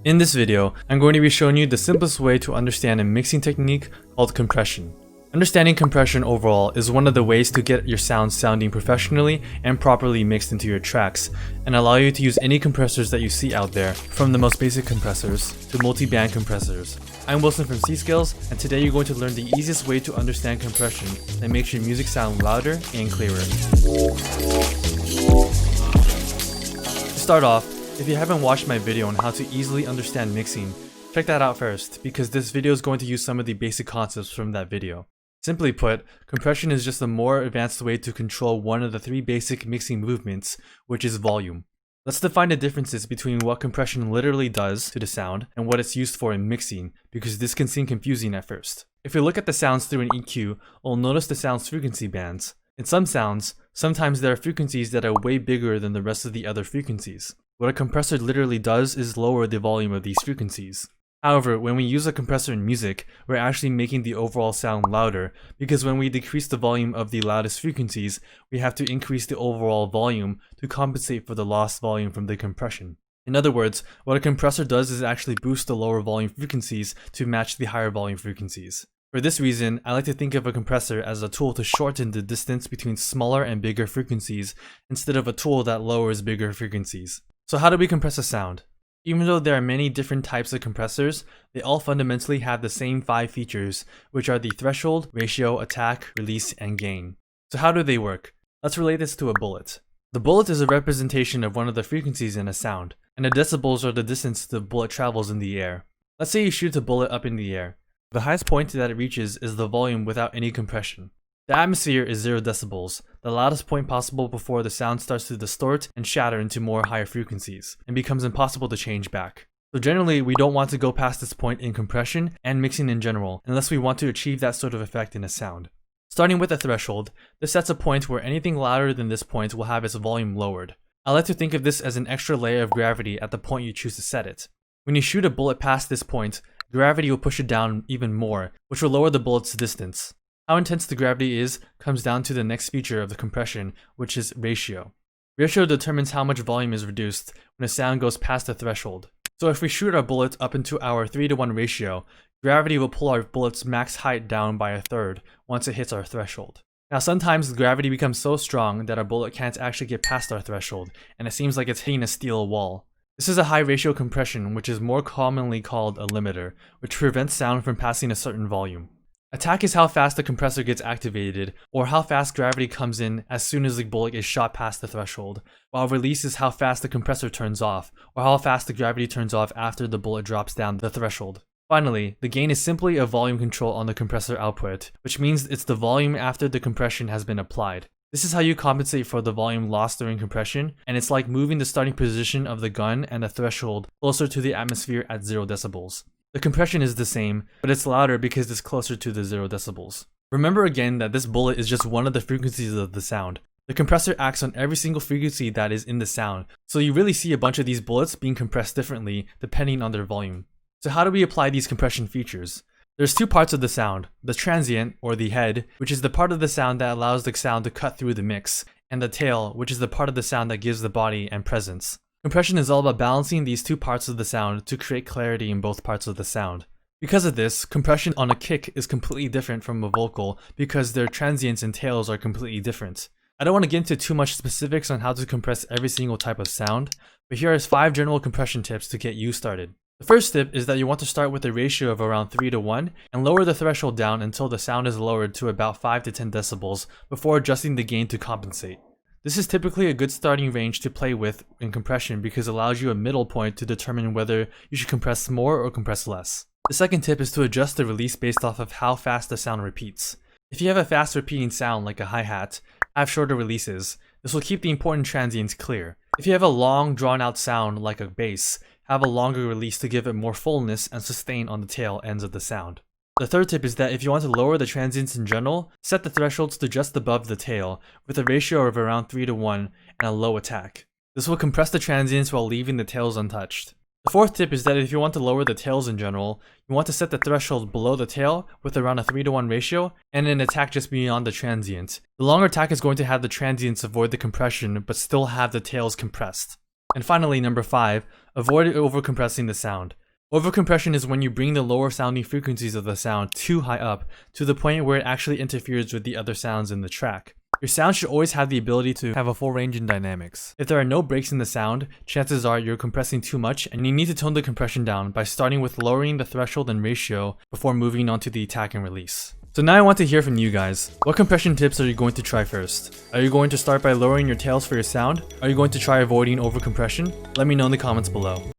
In this video, I'm going to be showing you the simplest way to understand a mixing technique called compression. Understanding compression overall is one of the ways to get your sound sounding professionally and properly mixed into your tracks, and allow you to use any compressors that you see out there, from the most basic compressors to multi-band compressors. I'm Wilson from C-Scales, and today you're going to learn the easiest way to understand compression that makes your music sound louder and clearer. To start off, if you haven't watched my video on how to easily understand mixing, check that out first, because this video is going to use some of the basic concepts from that video. Simply put, compression is just a more advanced way to control one of the three basic mixing movements, which is volume. Let's define the differences between what compression literally does to the sound and what it's used for in mixing, because this can seem confusing at first. If we look at the sounds through an EQ, we'll notice the sound's frequency bands. In some sounds, sometimes there are frequencies that are way bigger than the rest of the other frequencies. What a compressor literally does is lower the volume of these frequencies. However, when we use a compressor in music, we're actually making the overall sound louder, because when we decrease the volume of the loudest frequencies, we have to increase the overall volume to compensate for the lost volume from the compression. In other words, what a compressor does is actually boost the lower volume frequencies to match the higher volume frequencies. For this reason, I like to think of a compressor as a tool to shorten the distance between smaller and bigger frequencies, instead of a tool that lowers bigger frequencies. So how do we compress a sound? Even though there are many different types of compressors, they all fundamentally have the same 5 features, which are the threshold, ratio, attack, release, and gain. So how do they work? Let's relate this to a bullet. The bullet is a representation of one of the frequencies in a sound, and the decibels are the distance the bullet travels in the air. Let's say you shoot a bullet up in the air. The highest point that it reaches is the volume without any compression. The atmosphere is 0 decibels, the loudest point possible before the sound starts to distort and shatter into more higher frequencies, and becomes impossible to change back. So generally, we don't want to go past this point in compression and mixing in general, unless we want to achieve that sort of effect in a sound. Starting with a threshold, this sets a point where anything louder than this point will have its volume lowered. I like to think of this as an extra layer of gravity at the point you choose to set it. When you shoot a bullet past this point, gravity will push it down even more, which will lower the bullet's distance. How intense the gravity is comes down to the next feature of the compression, which is ratio. Ratio determines how much volume is reduced when a sound goes past the threshold. So if we shoot our bullet up into our 3:1 ratio, gravity will pull our bullet's max height down by 1/3 once it hits our threshold. Now sometimes gravity becomes so strong that our bullet can't actually get past our threshold, and it seems like it's hitting a steel wall. This is a high ratio compression, which is more commonly called a limiter, which prevents sound from passing a certain volume. Attack is how fast the compressor gets activated, or how fast gravity comes in as soon as the bullet is shot past the threshold, while release is how fast the compressor turns off, or how fast the gravity turns off after the bullet drops down the threshold. Finally, the gain is simply a volume control on the compressor output, which means it's the volume after the compression has been applied. This is how you compensate for the volume lost during compression, and it's like moving the starting position of the gun and the threshold closer to the atmosphere at 0 decibels. The compression is the same, but it's louder because it's closer to the 0 decibels. Remember again that this bullet is just one of the frequencies of the sound. The compressor acts on every single frequency that is in the sound, so you really see a bunch of these bullets being compressed differently depending on their volume. So how do we apply these compression features? There's 2 parts of the sound: the transient, or the head, which is the part of the sound that allows the sound to cut through the mix, and the tail, which is the part of the sound that gives the body and presence. Compression is all about balancing these 2 parts of the sound to create clarity in both parts of the sound. Because of this, compression on a kick is completely different from a vocal because their transients and tails are completely different. I don't want to get into too much specifics on how to compress every single type of sound, but here are 5 general compression tips to get you started. The first tip is that you want to start with a ratio of around 3:1 and lower the threshold down until the sound is lowered to about 5 to 10 decibels before adjusting the gain to compensate. This is typically a good starting range to play with in compression because it allows you a middle point to determine whether you should compress more or compress less. The second tip is to adjust the release based off of how fast the sound repeats. If you have a fast repeating sound like a hi-hat, have shorter releases. This will keep the important transients clear. If you have a long drawn out sound like a bass, have a longer release to give it more fullness and sustain on the tail ends of the sound. The third tip is that if you want to lower the transients in general, set the thresholds to just above the tail, with a ratio of around 3:1 and a low attack. This will compress the transients while leaving the tails untouched. The fourth tip is that if you want to lower the tails in general, you want to set the threshold below the tail with around a 3:1 ratio and an attack just beyond the transient. The longer attack is going to have the transients avoid the compression but still have the tails compressed. And finally, number 5, avoid overcompressing the sound. Overcompression is when you bring the lower sounding frequencies of the sound too high up to the point where it actually interferes with the other sounds in the track. Your sound should always have the ability to have a full range in dynamics. If there are no breaks in the sound, chances are you're compressing too much and you need to tone the compression down by starting with lowering the threshold and ratio before moving on to the attack and release. So now I want to hear from you guys. What compression tips are you going to try first? Are you going to start by lowering your tails for your sound? Are you going to try avoiding overcompression? Let me know in the comments below.